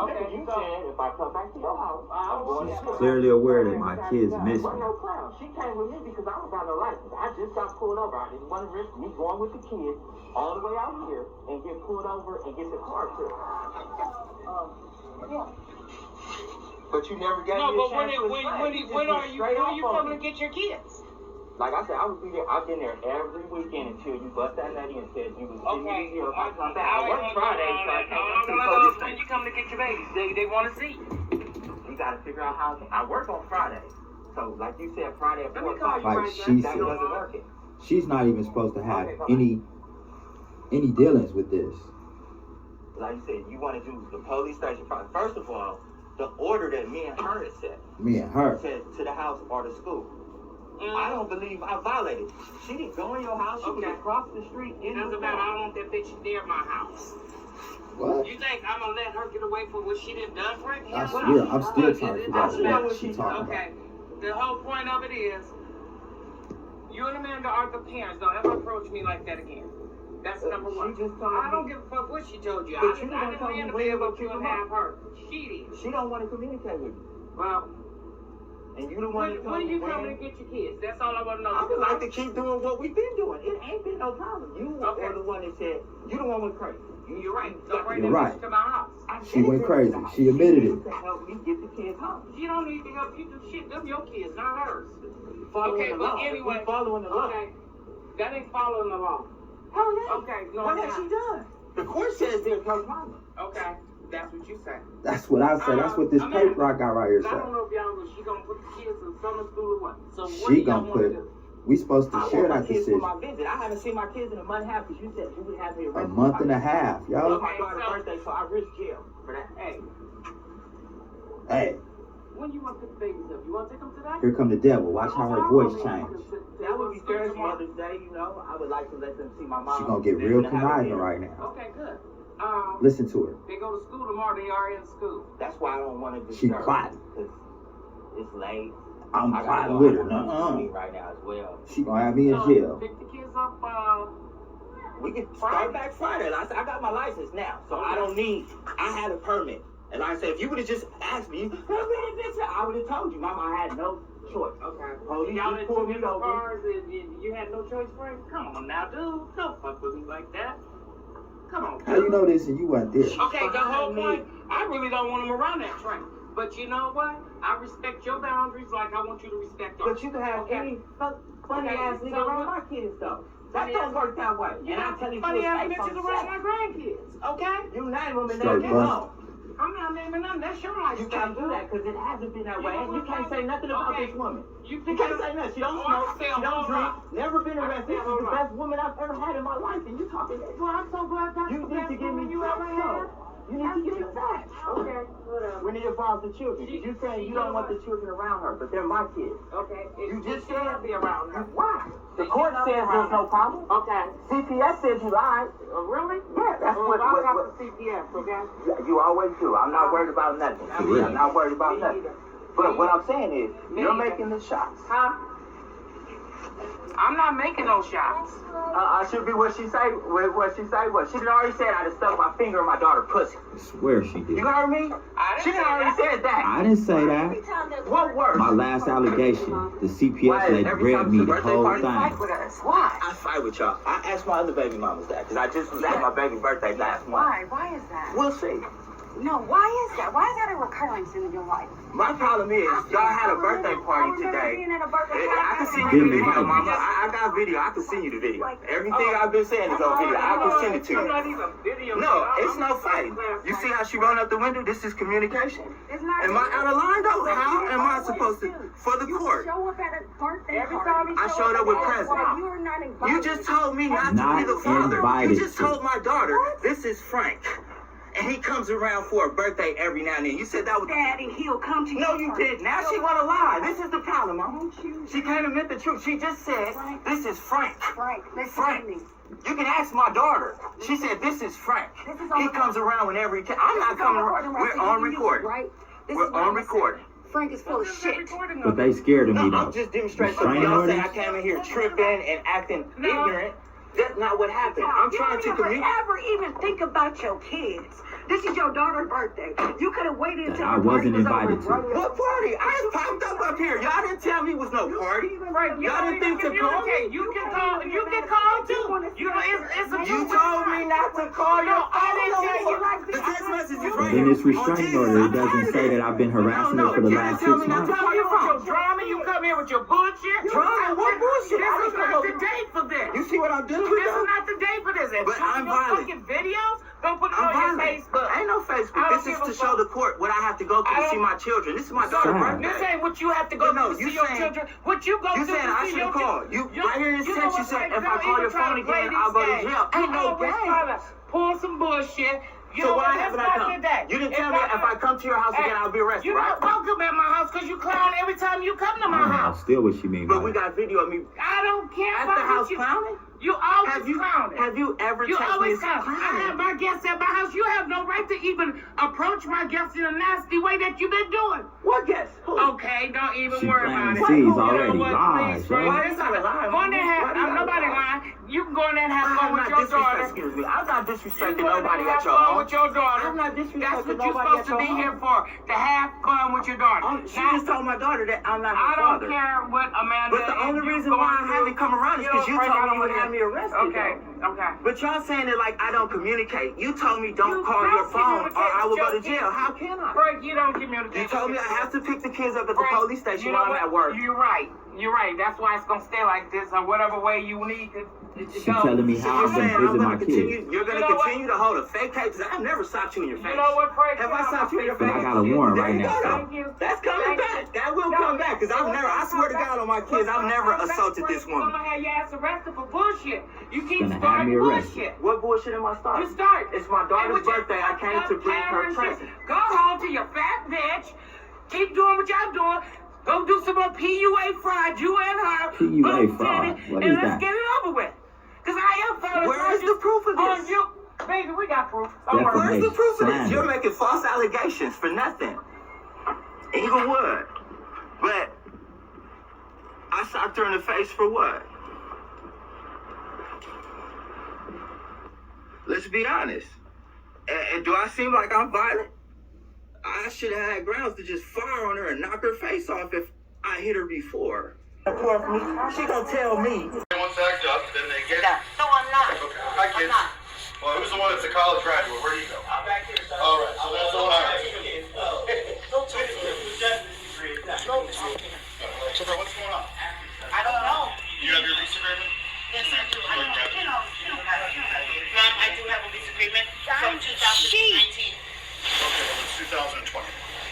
remember you said if I come back to your house, I'm going to She's clearly aware that my kids miss me. no clown. She came with me because I don't got no license. I just got pulled over. I didn't want to risk me going with the kids all the way out here and get pulled over and get the car took. Yeah. But you never gave me a chance to explain. When are you coming to get your kids? Like I said, I would be there. I've been there every weekend until you bust that lady and said you was sitting here. If I come back, I work Friday, so I can't come to the when you come to get your babies, they want to see you. You got to figure out how. I work on Friday, so like you said, Friday at 4 o'clock. Like she said, wasn't working. She's not even supposed to have any dealings with this. Like you said, you want to do the police station Friday. First of all, the order that me and her had set. Me and her. Said to the house or the school. I don't believe I violated. She didn't go in your house. She was across the street. It doesn't matter. I don't want that bitch near my house. What? You think I'm gonna let her get away for what she done done for me? I'm still trying to figure out what she's talking about. Okay. The whole point of it is, you and Amanda are the parents. Don't ever approach me like that again. That's number one. I don't give a fuck what she told you. I didn't land to be able to have her. She did. She don't want to communicate with you. Well. And you the one when are you coming to get your kids? That's all I want to know. I would like to keep doing what we've been doing. It ain't been no problem. You are the one that said, you the one went crazy. You're right. You're right. To my house. She went crazy. She admitted it. To help me get the kids home. She don't need to help you do shit. Them your kids, not hers. Following the law. Anyway, following the law. Okay. That ain't following the law. Hell yeah. Okay. No, what has she done? The court says there's no problem. Okay. That's what you say. That's what I say. That's what this paper I got right here says. I don't know if y'all know she gonna put the kids in summer school or what. So what she do y'all gonna put. Do? We supposed to share that decision. For my visit. I haven't seen my kids in a month and a half because you said you would have me a month and a half, y'all. It's my daughter's birthday, so I risk jail for that. Hey. When you want to pick the babies up? You want to take them today? Here come the devil. Watch how her voice change. That would be Thursday, Mother's Day, you know. I would like to let them see my mom. She gonna get real conniving right now. Okay, good. Listen to her. They go to school tomorrow. They are in school. That's why I don't want to disturb. She plotting. Because it's late. I'm plotting with her. Right now as well. She gonna have me in jail. Pick the kids up. We can start back Friday. Like I said, I got my license now, so I don't need. I had a permit, and like I said, if you would have just asked me, I would have told you, Mama, I had no choice. Okay. Police y'all just pulled me over. Cars and you had no choice, Frank. Come on now, dude. Don't fuck with me like that. Come on. How you know this and you weren't there? Okay, the whole point. I really don't want him around that train. But you know what? I respect your boundaries like I want you to respect ours. But you can have any funny ass nigga around my kids though. That don't work that way. You and I'm telling you, funny ass bitches around my grandkids. Okay? You name them and they get home. I'm not naming them. That's your lifestyle. You can't do that because it hasn't been that way. And you can't say nothing about this woman. You can't say nothing. She don't smoke. She don't drink. Never been arrested. She's the best woman I've ever had in my life. And you talking that? Well, I'm so glad that's you the need best to give me you ever had. You need to give me facts. Okay, whatever. When it involves the children. You saying you don't want the children around her, but they're my kids. Okay. You just said be around her. Why? The court says there's no problem. Okay. CPS says you lied. Really? Yeah, that's what I got the CPS, okay? You always do. I'm not worried about nothing. I'm not worried about nothing. But what I'm saying is, you're making the shots. Huh? I'm not making no shots. I should be what she say. What she say? What she done already said. I just stuck my finger in my daughter's pussy. I swear she did. You heard me? She done already said that. I didn't say that. What word? My last allegation, the CPS lady grabbed me the whole thing. Why? I fight with y'all. I asked my other baby mamas that because I just was at my baby birthday last month. Why? Why is that? We'll see. No, why is that? Why is that a recurrence in your life? My problem is, y'all had a birthday party today. I can send Give you the me video, my Mama. I got video. I can send you the video. Everything I've been saying is on video. I can send it to you. No, it's no fighting. You see how she run up the window? This is communication. Am I out of line though? How am I supposed to? For the court. Show up at a birthday party. I showed up with presents. You just told me not to be the father. You just told my daughter, this is Frank. And he comes around for a birthday every now and then. You said that was Daddy, he'll come to you. No, you didn't. Now she wanna lie. This is the problem, Mama. She can't admit the truth. She just said, this is Frank. Frank, listen to me. You can ask my daughter. She said, this is Frank. He comes around whenever he can. I'm not coming around. We're on recording. We're on recording. Frank is full of shit. But they scared of me though. I'm just demonstrating. So y'all say I came in here tripping and acting ignorant. That's not what happened. I'm trying to communicate. Never ever even think about your kids. This is your daughter's birthday. You could have waited until I the party wasn't was over. invited to. What party? I just popped up here. Y'all didn't tell me it was no party. Right, Y'all didn't think to call me. You can call. You can call too. You know, it's a. You told me not to call you. No, I didn't tell you. The text message is right In here. this restraining order, it doesn't say that I've been harassing her for the last 6 months. You come here with your drama. You come here with your bullshit. Drama? What bullshit? This is not the day for this. You see what I'm doing? This is not the day for this. And But I'm violent. fucking videos. Don't put it I'm on your violent. Facebook. Ain't no I Facebook. don't This is give to a show fuck. the court what I have to go through to see my children. This is my daughter's Fine. This birthday. ain't what you have to go But no, through to you see your saying- children. What you go You through said to I see should your have called. children. You right here in this know text, you what, said Frank? if I Don't call even your try phone to play again, I'll go to these jail. games. Ain't no always game. try to pull some bullshit. You So know why what? haven't That's I not come? today. You didn't It's tell me not if I come to your house again, I'll be arrested, You're right? not welcome at my house because you clown every time you come to I my don't know house. still what she mean by But we that. got video of me I don't care at about the house what you. clowning. You always Have you clowning. have you ever You texted me always and clown. said I have clowning? my guests at my house. You have no right to even approach my guests in a nasty way that you've been doing. What guess? Who? Okay, don't even She worry planting about it. seeds You know already. what, Lies, please, right? Why is that a lie? Go in there and Why do you have, gotta nobody lie? lying. You can go in there and have I fun have with not your disrespected. daughter. Excuse me. I'm not You disrespecting go in there nobody and have at your fun home. with your daughter. I'm not That's disrespecting what you're nobody supposed at to your be home. here for, to have fun with your daughter. She Not- just told my daughter that I'm not I her don't father. care what Amanda. But the only is you reason going why I through. haven't come around is You because know, you Frank, told I me don't you would wanna- have me arrested. Okay, though. okay. But y'all saying it like I don't communicate. You told me don't You call your don't phone or communicate I will with go to your jail. kids. How can I? Frank, you don't communicate. You told me I have to pick the kids up at the Frank, police station you know while I'm what? at work. You're right. You're right. That's why it's gonna stay like this, or whatever way you need to She go. telling me So how you're I'm saying gonna visit my continue, kids. you're gonna You know what? continue to hold a fake case? 'Cause I've never shot you in your face. You know what, Frank? If I shot you in your But I face, got a warrant there right you now, go, so. though. Thank you. That's coming Thank back. you. That will come back. Because I swear to God on my kids, I've never assaulted this I'm woman. gonna have your ass arrested for bullshit. You keep Gonna have starting me arrested. bullshit. What bullshit am I starting? You start. It's my And daughter's with your birthday. I came to bring her camera and shit, present. Go home to your fat bitch. Keep doing what y'all doing. Go do some more PUA fraud, you and her. PUA Boom, fraud? did it, What and is let's that? get it over with. Because I am filing Where is charges the proof of on this? you. Baby, we got proof. Don't worry. Where's the proof of this? Slander. You're making false allegations for nothing. Even would. But I shot her in the face for what? Let's be honest. And do I seem like I'm violent? I should have had grounds to just fire on her and knock her face off if I hit her before. She gonna tell me. Once act up, then they get. No, I'm not. Okay. Hi, kids. Well, who's the one that's a college graduate? Where do you go? I'm back here. All right, so that's the one I have. Go talk to him. Go talk to him. So what's going on? I don't know. You have your lease agreement? Yes, I do. I don't know. Mom, I do have a lease agreement from 2019. Okay, well, it's 2020.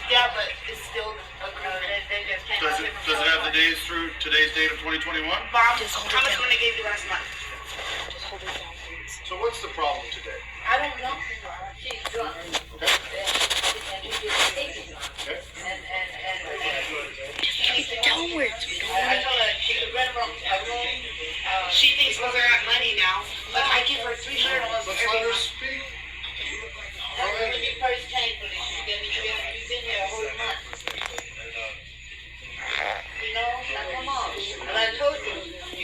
Yeah, but it's still agreement. They just can't Does it have the days through today's date of 2021? Mom, how much money gave you last month? So what's the problem today? I don't know. She's drunk. Okay. And we get taken. Okay. Don't worry. I told her she could rent a room. She thinks we're at money now, but I give her $300 Let's every let her month. speak. That's when you first came for this. You've been here a whole month. You know, now come on. And I told you,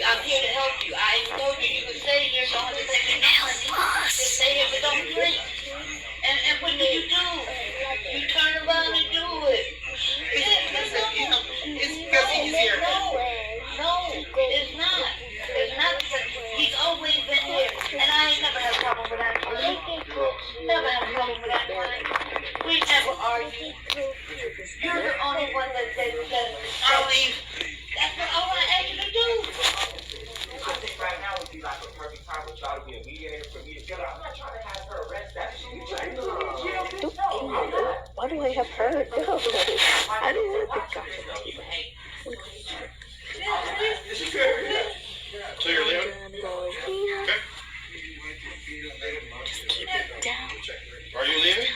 I'm here to help you. I told you, you could stay here, don't have to take me now. Just stay here, but don't drink. And what do? You turn around and do it. It's because he's here. No, it's not. It's not because he's always been here. And I ain't never had a problem with that. Never had a problem with that. We never argue. You're the only one that said, I'll leave. That's what I want to ask you to do. I think right now would be like a perfect time with y'all to be a mediator for me to get her. I'm not trying to have her arrested. That's what you're trying to do. Why do I have her? No, I didn't think So you're leaving? Okay. just keep it down. Are you leaving?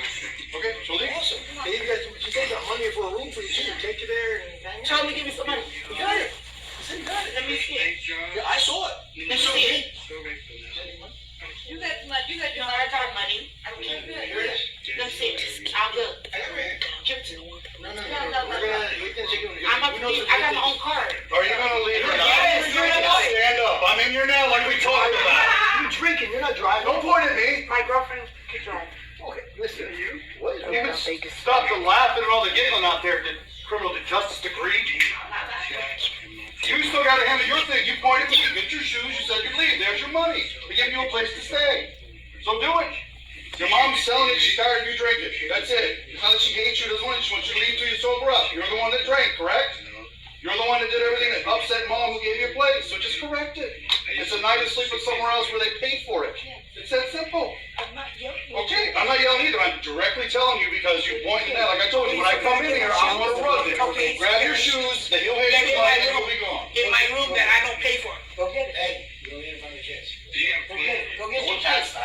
Okay, so leave. Awesome. Hey, you guys, she said got money for a room for you too. Take you there and hang out. Tell me, give me some money. You got it. I said you got it. Let me see it. Yeah, I saw it. Let me see it. You got your hard time money. Here it is. Let me see it. I'll do it. I got it. Give it to me. No. We're gonna take it. I got my own card. Are you gonna leave or not? Yes, you're right. Stand up. I'm in here now like we talked about. You're drinking. You're not driving. Don't point at me. My girlfriend could drive. Okay, listen. Even stop the laughing and all the giggling out there. Did criminal justice degree? You still got to handle your thing. You pointed to me. Get your shoes. You said you'd leave. There's your money. We give you a place to stay. So do it. Your mom's selling it. She's tired of you drinking. That's it. It's not that she hates you. Doesn't want you. She wants you to leave till you sober up. You're the one that drank, correct? You're the one that did everything that upset mom who gave you a place. So just correct it. It's a night of sleeping somewhere else where they paid for it. It's that simple. Okay, I'm not yelling either. I'm directly telling you because you pointed out. Like I told you, when I come in here, I'm going to run it. Okay. Grab your shoes, the heel hit your line, and you'll be gone. In my room that I don't pay for. Go get it. Hey, you don't need to find your kids. Go get your kids.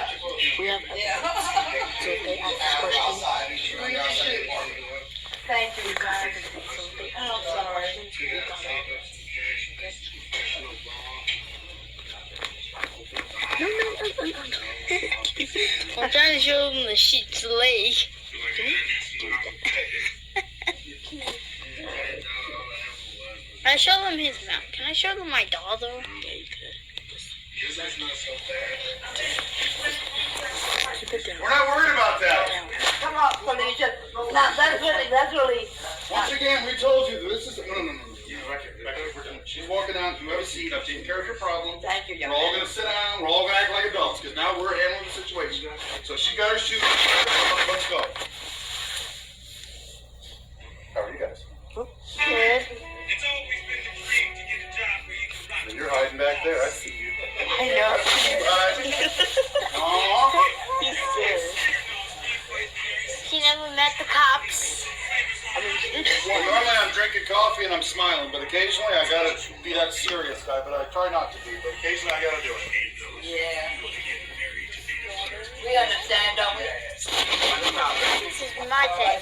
We have evidence. So if they ask questions, Thank you, guys. I'm sorry. No. I'm trying to show them the sheep's leg. I show them his mouth. Can I show them my doll though? Yeah, you could. We're not worried about that. Come on, Felicia. Now, that's really. Once again, we told you this is no. She's walking out. You have a seat. I've taken care of your problem. Thank you, We're all going to sit down. We're all going to act like adults because now we're handling the situation. So she got her shoes. Let's go. How are you guys? Good. It's always been the dream to get a job where you can rock. You're hiding back there. I see you. I know. He's serious. She never met the cops. Normally I'm drinking coffee and I'm smiling, but occasionally I gotta be that serious guy, but I try not to be, but occasionally I gotta do it. Yeah. We understand, don't we? This is my thing.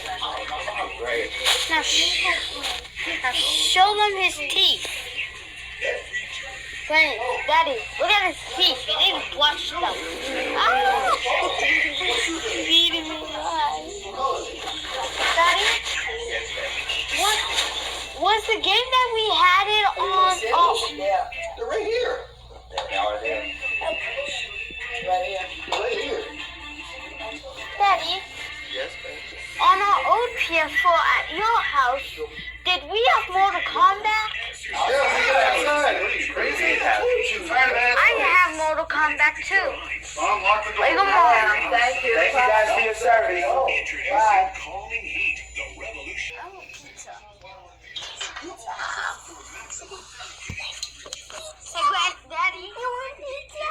Now show them his teeth. Granny, Daddy, look at his teeth. He didn't blush them. Oh! Beating me alive. Daddy? What was the game that we had it on? Oh. Yeah, they're right here. They are there. Right here. Right here. Daddy? Yes, baby. On our old PS4 at your house, did we have Mortal Kombat? Yeah, we get outside. What are you, crazy? I have Mortal Kombat too. Mom, lock the door. Wait, come on. Thank you. Thank you guys for your service. Bye. Calming heat, the revolution. I want pizza. Say, Daddy, you want pizza?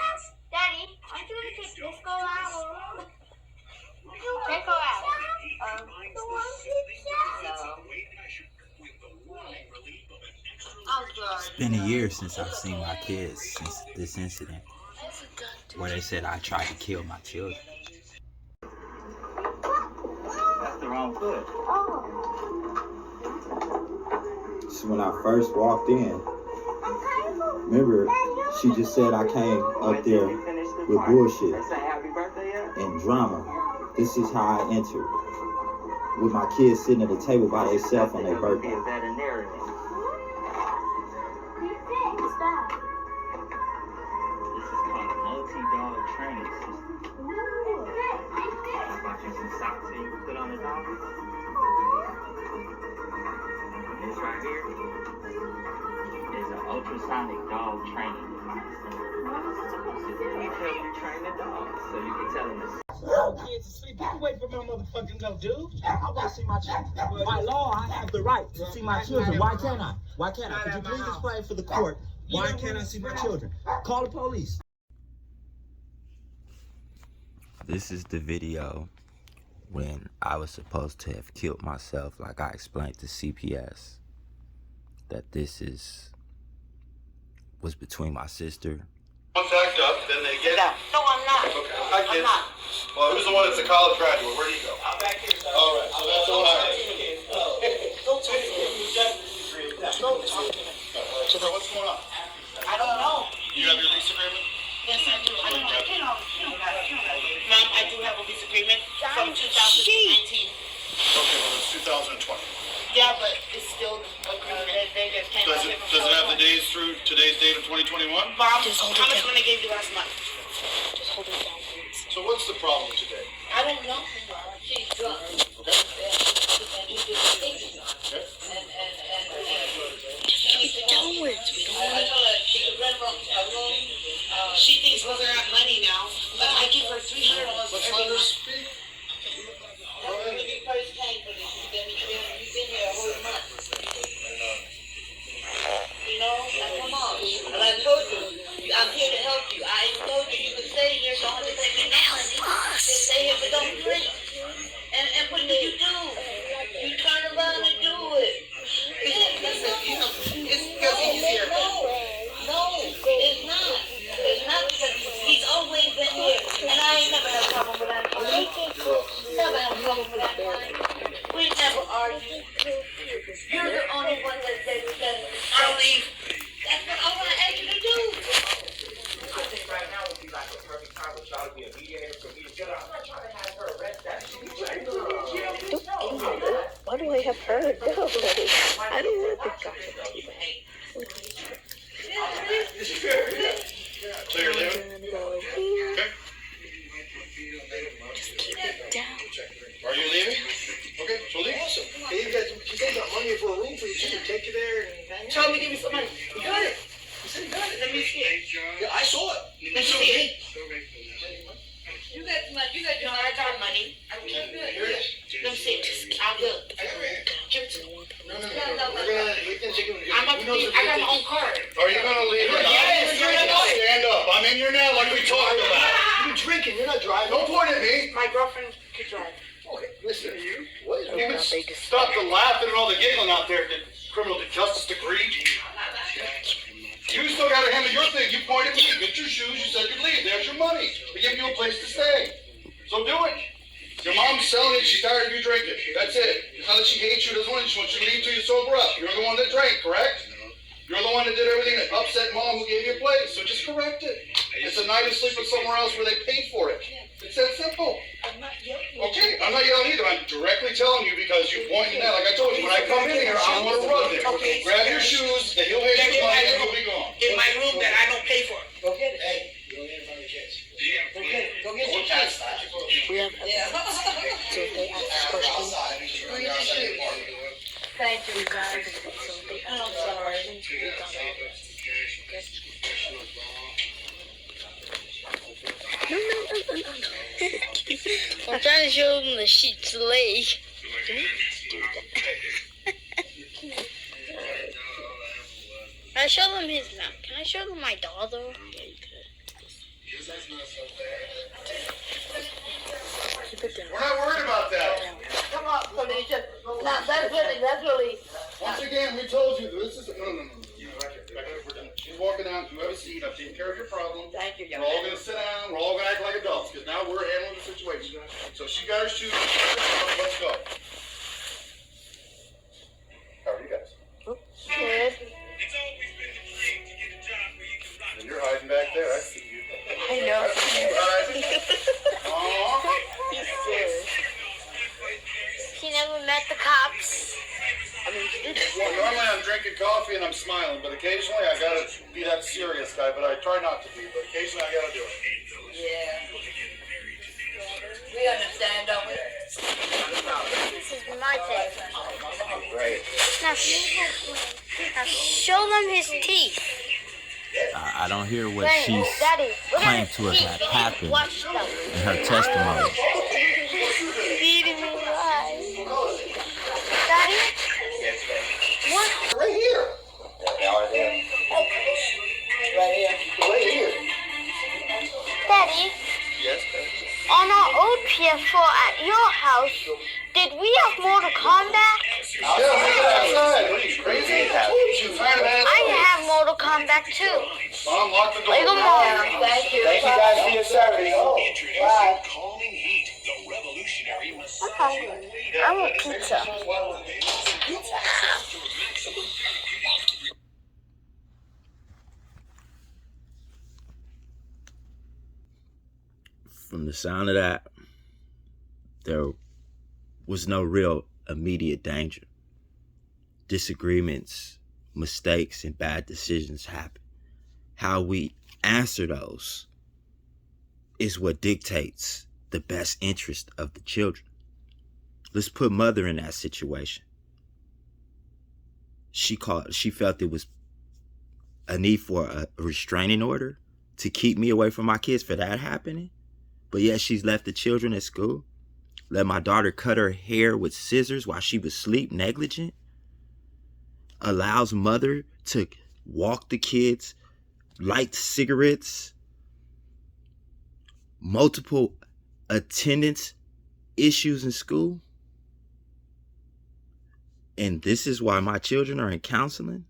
Daddy, aren't you gonna take Disco out? Disco out. You want pizza? No. It's been a year since I've seen my kids since this incident where they said I tried to kill my children. That's the wrong foot. So when I first walked in, remember, she just said I came up there with bullshit They say happy birthday yet? and drama. This is how I entered, with my kids sitting at the table by themselves on their Be birthday. a veterinarian. This is called a multi-dollar training system. I'll buy you some socks that you can put on the dog. This right here is an ultrasonic dog training device. It helps you train the dog so you can tell them to Kids asleep. You can wait for my motherfucking go, dude. I want to see my children. By law, I have the right to see my children. Why can't I? Why can't I? Could you please explain for the court why can't I see my children? Call the police. This is the video when I was supposed to have killed myself, like I explained to CPS. That this was between my sister. Once act up, then they get out. No, I'm not. Okay. Hi, kids. Well, who's the one that's a college graduate? Where do you go? I'm back here. All right, so that's the one I heard. Don't talk to him. Don't talk to him. So what's going on? I don't know. You have your lease agreement? Yes, I do. I don't know. Mom, I do have a lease agreement from 2019. Okay, well, it's 2020. Yeah, but it's still agreement. They just can't. Does it have the days through today's date of 2021? Mom, Just hold how it much down. money gave you last month? Just hold it down, please. So what's the problem today? I don't know. She's drunk. are you? You're the only one that said, I'll leave. That's what I want to ask you to do. I think right now would be like a perfect time for y'all to be a mediator for me to get out. I'm not trying to have her arrest that shit. Why do I have her? No, I don't want the gossip tea. So you're leaving? Okay. Are you leaving? Okay, so leave. Awesome. Hey, you guys, you guys got money for a room for you. She can take you there and hang out. Tell me, give me some money. You got it. You said you got it. Let me see it. Yeah, I saw it. Let me see it. You got money. You got I got money. Okay, good. Here it is. Let me see it. I'll do it. Give it to me. No. We can take it. I got my own card. Are you gonna leave or not? Yes, Stand up. I'm in here now like we talked about. You're drinking. You're not driving. Don't point at me. My girlfriend could drive. Okay, listen. What is you can stop the laughing and all the giggling out there at the criminal justice degree. You still got to handle your thing. You pointed at me. Get your shoes. You said you'd leave. There's your money. We give you a place to stay. So do it. Your mom's selling it. She's tired of you drinking. That's it. It's not that she hates you. Doesn't want you. She wants you to leave till you sober up. You're the one that drank, correct? You're the one that did everything that upset mom who gave you a place. So just correct it. It's a night of sleeping somewhere else where they paid for it. It's that simple. Okay, I'm not yelling either. I'm directly telling you because you're pointing at, like I told you, when I come in here, I want to rub it. Okay. Grab your shoes, the heel head your money, and you'll be gone. In my room that I don't pay for. Go get it. Hey, you don't need it from your kids. Go get it. Go get your kids. We have so they ask questions. Thank you, guys. I'm sorry. No. I'm trying to show them the sheep's leg. Can I show them his mouth? Can I show them my doll though? Yeah, you could. Keep it down. We're not worried about that. Come on, Felicia. Now, that's really. Once again, we told you, this is, no. Back here, we're done. She's walking out, you have a seat, I've taken care of your problem. Thank you, We're all gonna sit down, we're all gonna act like adults, because now we're handling the situation. So she got her shoes, let's go. How are you guys? Good. It's always been the dream to get a job where you can rock. And you're hiding back there, I see you. I know. I see you hiding. Aww. He's serious. He never met the cops. I mean, he did. Well, normally I'm drinking coffee and I'm smiling, but occasionally I gotta be that serious guy, but I try not to be, but occasionally I gotta do it. Yeah. We understand, don't we? This is my thing. Right. Now show them his teeth. I don't hear what Daddy, she's Daddy, look at claimed his to have teeth. had happened Watch them. in her testimony. Beating me alive. Daddy? What? Right here. Right here. Right here. Daddy, Yes, on our old PS4 at your house, did we have Mortal Kombat? yeah, look outside. What are you, crazy? You tired of that? I have Mortal Kombat too. Mom, lock the door. Lego Mom. Thank you. Thank you guys for your service. Bye. Calming heat, the revolutionary massage. Okay. I want pizza. From the sound of that, there was no real immediate danger. Disagreements, mistakes, and bad decisions happen. How we answer those is what dictates the best interest of the children. Let's put mother in that situation. She felt it was a need for a restraining order to keep me away from my kids for that happening. But yet she's left the children at school, let my daughter cut her hair with scissors while she was asleep, negligent, allows mother to walk the kids, light cigarettes, multiple attendance issues in school. And this is why my children are in counseling?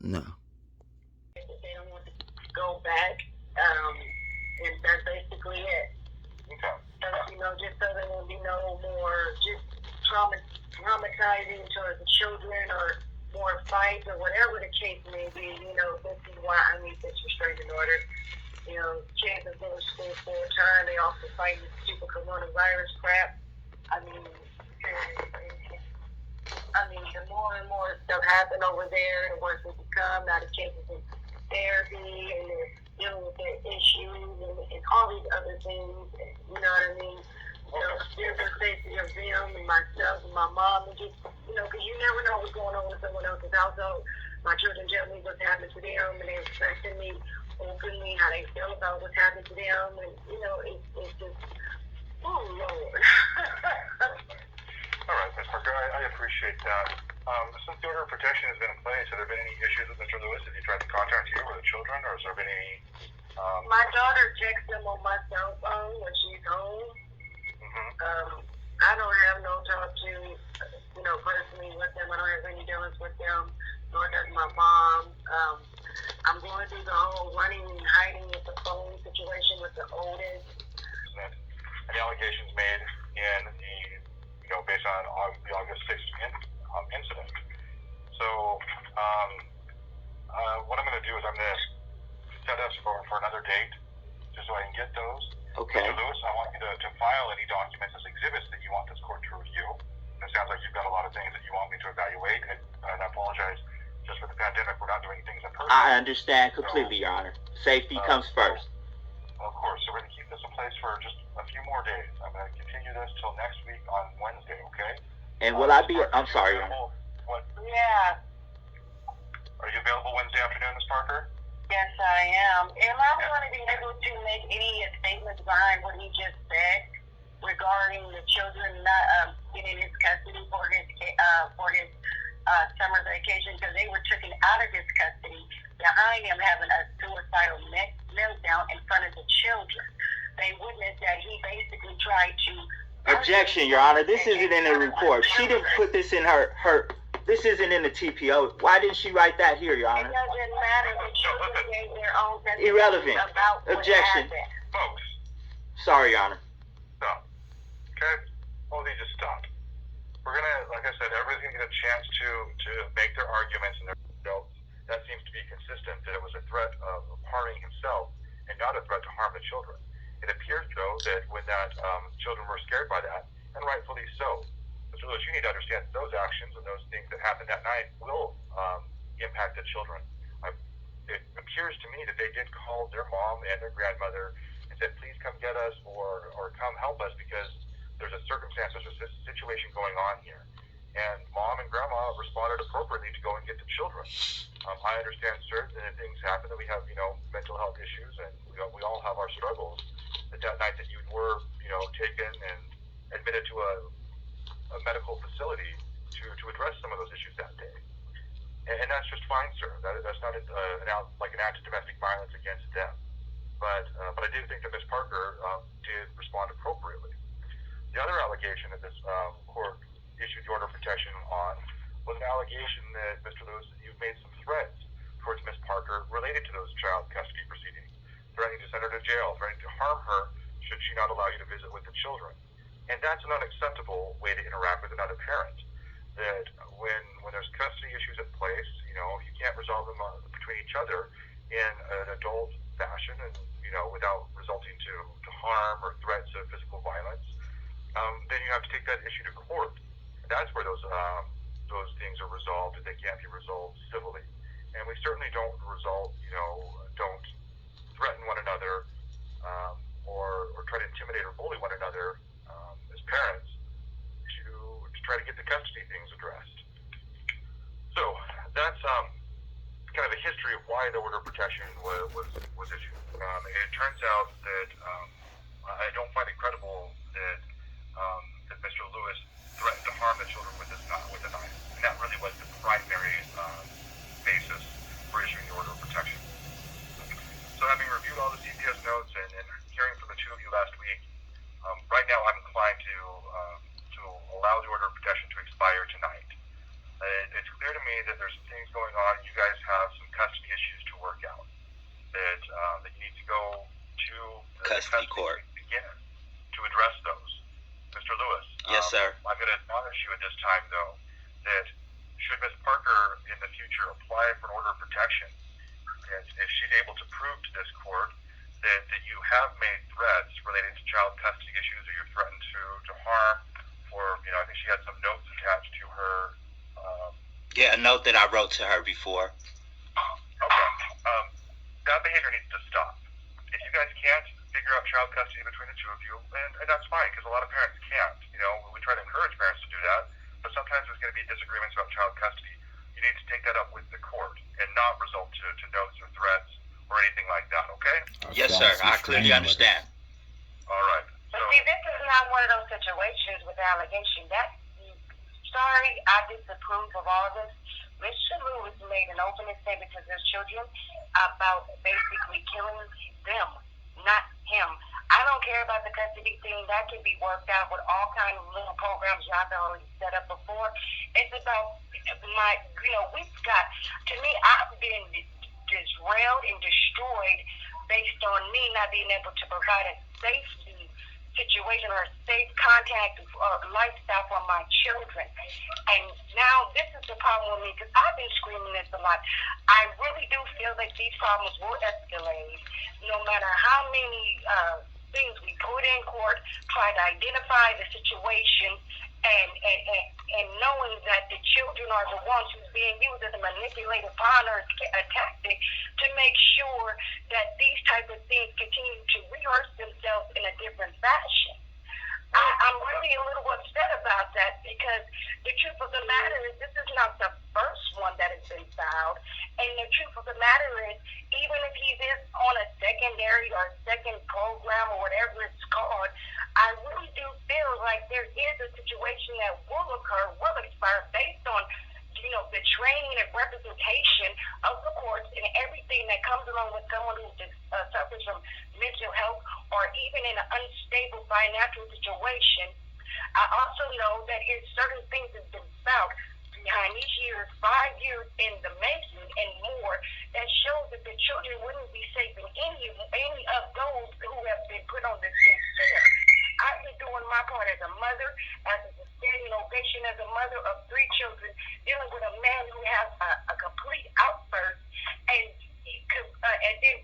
No. They don't want to go back, and that's basically it. Okay. That's just so there will be no more just traumatizing towards the children or more fights or whatever the case may be. This is why I need this restraining order. Kids are going to school full time. They also fight this stupid coronavirus crap. The more and more stuff happen over there, the worse it become. Now the kids are in therapy and they're dealing with their issues and all these other things. You know what I mean? There's the safety of them and myself and my mom, and just, because you never know what's going on in someone else's household. My children tell me what's happened to them, and they're expressing me openly how they feel about what's happened to them, and, it's just, oh, Lord. All right, Ms. Parker, I appreciate that. Since the order of protection has been in place, have there been any issues with Mr. Lewis? Have you tried to contact you or the children, or has there been any... My daughter texts him on my cell phone when she's home. I don't have no talk to, personally with them. I don't have any dealings with them, nor does my mom. I'm going through the whole running and hiding with the phone situation with the oldest. Any allegations made in the, based on the August 6th incident. So, what I'm going to do is I'm going to set us for another date, just so I can get those. Okay. Mr. Lewis, I want you to file any documents as exhibits that you want this court to review. It sounds like you've got a lot of things that you want me to evaluate, and I apologize. Just with the pandemic, we're not doing things in person. I understand completely, Your Honor. Safety comes first. Of course. So we're going to keep this in place for just a few more days. I'm going to continue this till next week on Wednesday, okay? And will I be... I'm sorry, Your Honor. Yeah. Are you available Wednesday afternoon, Ms. Parker? Yes, I am. Am I going to be able to make any statements behind what he just said regarding the children not getting his custody for his summer vacation, because they were taken out of his custody behind him having a suicidal meltdown in front of the children? They witnessed that he basically tried to... Objection, Your Honor. This isn't in the report. She didn't put this in her... This isn't in the TPO. Why didn't she write that here, Your Honor? It doesn't matter. The children gave their own testimony. Irrelevant. About Objection. Folks. Sorry, Your Honor. Stop. Okay? Both of you just stop. We're going to, like I said, everybody's going to get a chance to make their arguments and their results. That seems to be consistent, that it was a threat of harming himself and not a threat to harm the children. It appears, though, that when that children were scared by that, and rightfully so, Mr. Lewis, you need to understand that those actions and those things that happened that night will impact the children. It appears to me that they did call their mom and their grandmother and said, please come get us or come help us because there's a circumstance, there's a situation going on here. And mom and grandma responded appropriately to go and get the children. I understand, sir, that things happen, that we have, mental health issues, and we all have our struggles. That night that you were, taken and admitted to a medical facility to address some of those issues that day. And that's just fine, sir. That's not an act of domestic violence against them. But I do think that Ms. Parker did respond appropriately. The other allegation that this court issued the order of protection on was an allegation that, Mr. Lewis, you've made some threats towards Ms. Parker related to those child custody proceedings, threatening to send her to jail, threatening to harm her should she not allow you to visit with the children. And that's an unacceptable way to interact with another parent. That when there's custody issues in place, you can't resolve them between each other in an adult fashion and, without resulting to harm or threats of physical violence, then you have to take that issue to court. And that's where those things are resolved if they can't be resolved civilly. And we certainly don't don't threaten one another or try to intimidate or bully one another as parents to try to get the custody things addressed. So that's kind of a history of why the order of protection was issued. It turns out that I don't find it credible that Mr. Lewis threatened to harm the children with a knife. And that really was the primary basis for issuing the order of protection. So having reviewed all the CPS notes and hearing from the two of you last week, right now I'm inclined to allow the order of protection to expire tonight. It's clear to me that there's some things going on. You guys have some custody issues to work out. That you need to go to custody court again to address those. Yes, sir. I'm going to admonish you at this time, though, that should Miss Parker in the future apply for an order of protection, and if she's able to prove to this court that you have made threats relating to child custody issues, or you've threatened to harm, or, you know, I think she had some notes attached to her. Yeah, a note that I wrote to her before. Okay. That behavior needs to stop. If you guys can't figure out child custody between the two of you, and that's fine, because a lot of parents can't. You know, we try to encourage parents to do that, but sometimes there's going to be disagreements about child custody. You need to take that up with the court and not result to notes or threats or anything like that, okay? Yes, sir. I clearly understand. All right. But see, this is not one of those situations with allegation. Sorry, I disapprove of all this. Mr. Lewis made an opening statement to his children about basically killing them, not him. I don't care about the custody thing. That can be worked out with all kinds of little programs y'all have already set up before. It's about we've got, to me, I've been derailed and destroyed based on me not being able to provide a safety situation or a safe contact or lifestyle for my children. And now this is the problem with me, because I've been screaming this a lot. I really do feel that these problems will escalate no matter how many things we put in court, try to identify the situation, and knowing that the children are the ones who's being used as a manipulative pawn or a tactic to make sure that these type of things continue to rehearse themselves in a different fashion. I'm really a little upset about that, because the truth of the matter is this is not the first one that has been filed. And the truth of the matter is, even if he's on a secondary or second program or whatever it's called, I really do feel like there is a situation that will occur, will expire based on, the training and representation of the courts and everything that comes along with someone who suffers from mental health or even in an unstable financial situation. I also know that if certain things have been found behind these years, 5 years in the making and more, that shows that the children wouldn't be safe in any of those who have been put on this big fair. I've been doing my part as a mother, as a standing ovation as a mother of 3 children, dealing with a man who has a complete outburst and then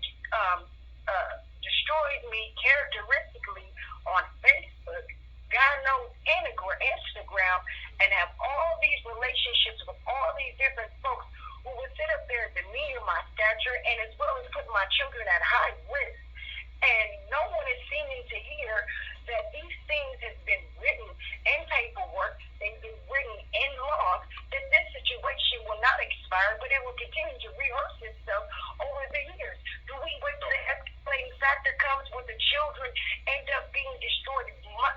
destroyed me characteristically on Facebook, God knows, Instagram, and have all these relationships with all these different folks who would sit up there and demean my stature, and as well as put my children at high risk. And no one is seeming to hear that these things have been written in paperwork, they've been written in law, that this situation will not expire, but it will continue to rehearse itself over the years. Do we wait till the escalating factor comes where the children end up being destroyed,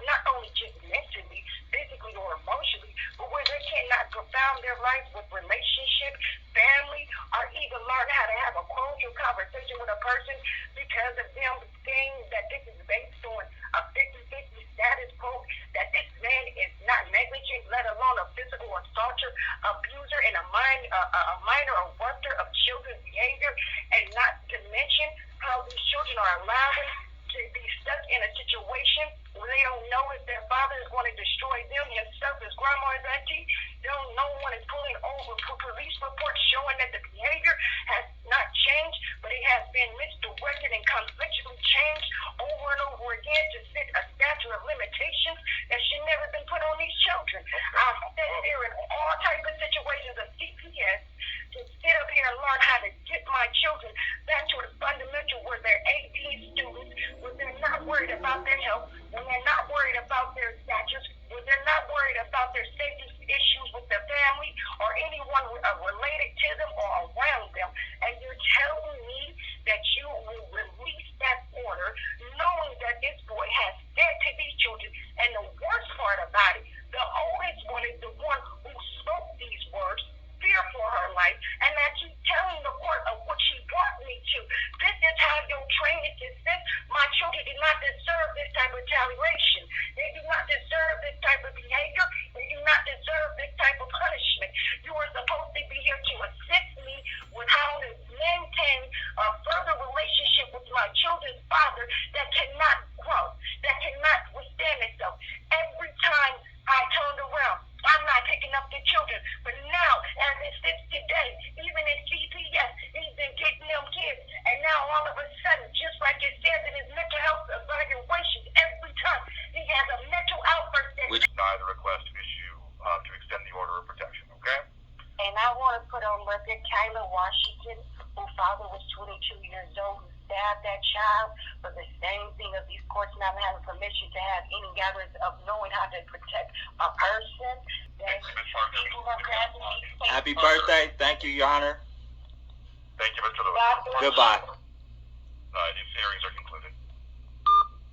not only just mentally, physically, or emotionally, but where they cannot profound their life with relationship, family, or even learn how to have a cordial conversation with a person because of them saying that this is based on a 50-50 status quo, that this man is not negligent, let alone a physical assaulter, abuser, and a minor abuser of children's behavior, and not to mention how these children are allowed to be stuck in a situation where they don't know if their father is going to destroy them, himself, his grandma, his auntie. No one is pulling over for police reports deny the request to issue to extend the order of protection. Okay. And I want to put on record Kyla Washington, whose father was 22 years old, who stabbed that child for the same thing of these courts not having permission to have any guidance of knowing how to protect a person. Happy birthday. Thank you, Your Honor. Thank you, Mr. Lewis. Goodbye. These hearings are concluded.